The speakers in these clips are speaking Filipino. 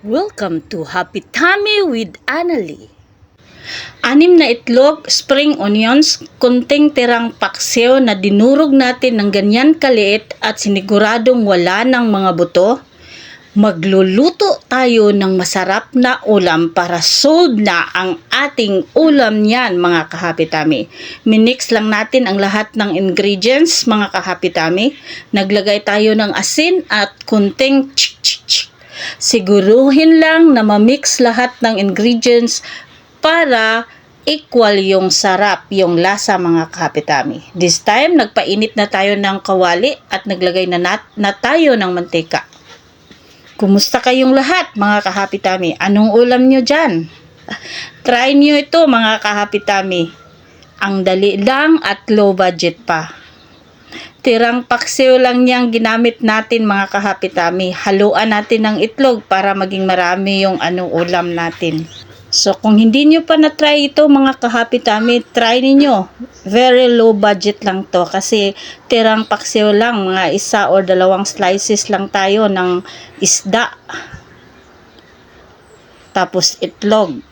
Welcome to Happy Tummy with Annalie. 6 na itlog, spring onions, konting tirang paksiw na dinurog natin ng ganyan kaliit at siniguradong wala ng mga buto. Magluluto tayo ng masarap na ulam para sold na ang ating ulam niyan mga kahapitami. Minix lang natin ang lahat ng ingredients mga kahapitami. Naglagay tayo ng asin at kunting Siguruhin lang na mamix lahat ng ingredients para equal yung sarap, yung lasa mga kahapitami. This time, nagpainit na tayo ng kawali at naglagay na tayo ng mantika. Kumusta kayong lahat mga kahapitami? Anong ulam nyo dyan? Try nyo ito mga kahapitami. Ang dali lang at low budget pa. Tirang paksiw lang niyang ginamit natin mga kahapitami. Haluan natin ng itlog para maging marami yung ulam natin. So kung hindi nyo pa na-try ito mga kahapitami, try ninyo. Very low budget lang to kasi tirang paksiw lang, mga 1 or 2 slices lang tayo ng isda. Tapos itlog.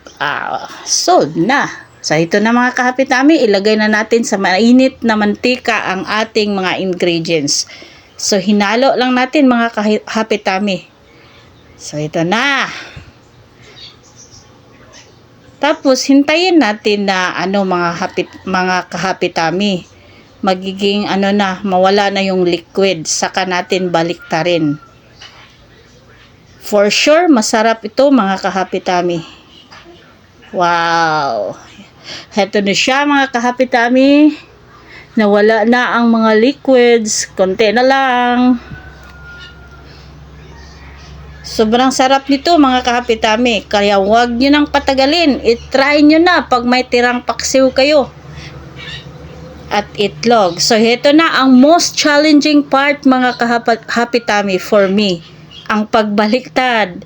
Sold na. So ito na mga kahapitami, ilagay na natin sa mainit na mantika ang ating mga ingredients. So hinalo lang natin mga kahapitami. So ito na. Tapos hintayin natin na mga kahapitami. Magiging mawala na yung liquid, saka natin baliktarin. For sure masarap ito mga kahapitami. Wow. Heto na siya mga kahapitami. Nawala na ang mga liquids, konti na lang. Sobrang sarap nito mga kahapitami, kaya huwag nyo nang patagalin. I-try nyo na pag may tirang paksiw kayo at itlog. So ito na ang most challenging part mga kahapitami for me, ang pagbaliktad.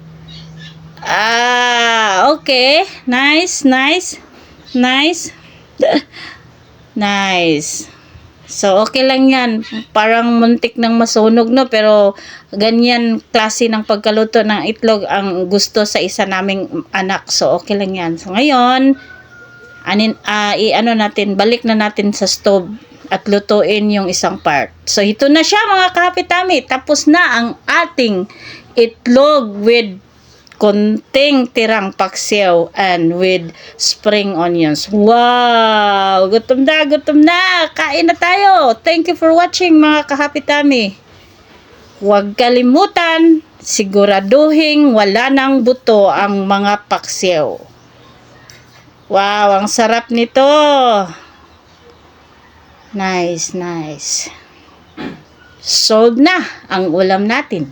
Okay. Nice. So, okay lang yan. Parang muntik ng masunog, no? Pero, ganyan klase ng pagkaluto ng itlog ang gusto sa isa naming anak. So, okay lang yan. So, ngayon, balik na natin sa stove at lutuin yung isang part. So, ito na siya mga kahapitami. Tapos na ang ating itlog with konting tirang paksiw and with spring onions. Wow! Gutom na! Kain na tayo! Thank you for watching mga kahapitami. Huwag kalimutan, siguraduhin wala ng buto ang mga paksiw. Wow! Ang sarap nito! Nice. Sold na ang ulam natin.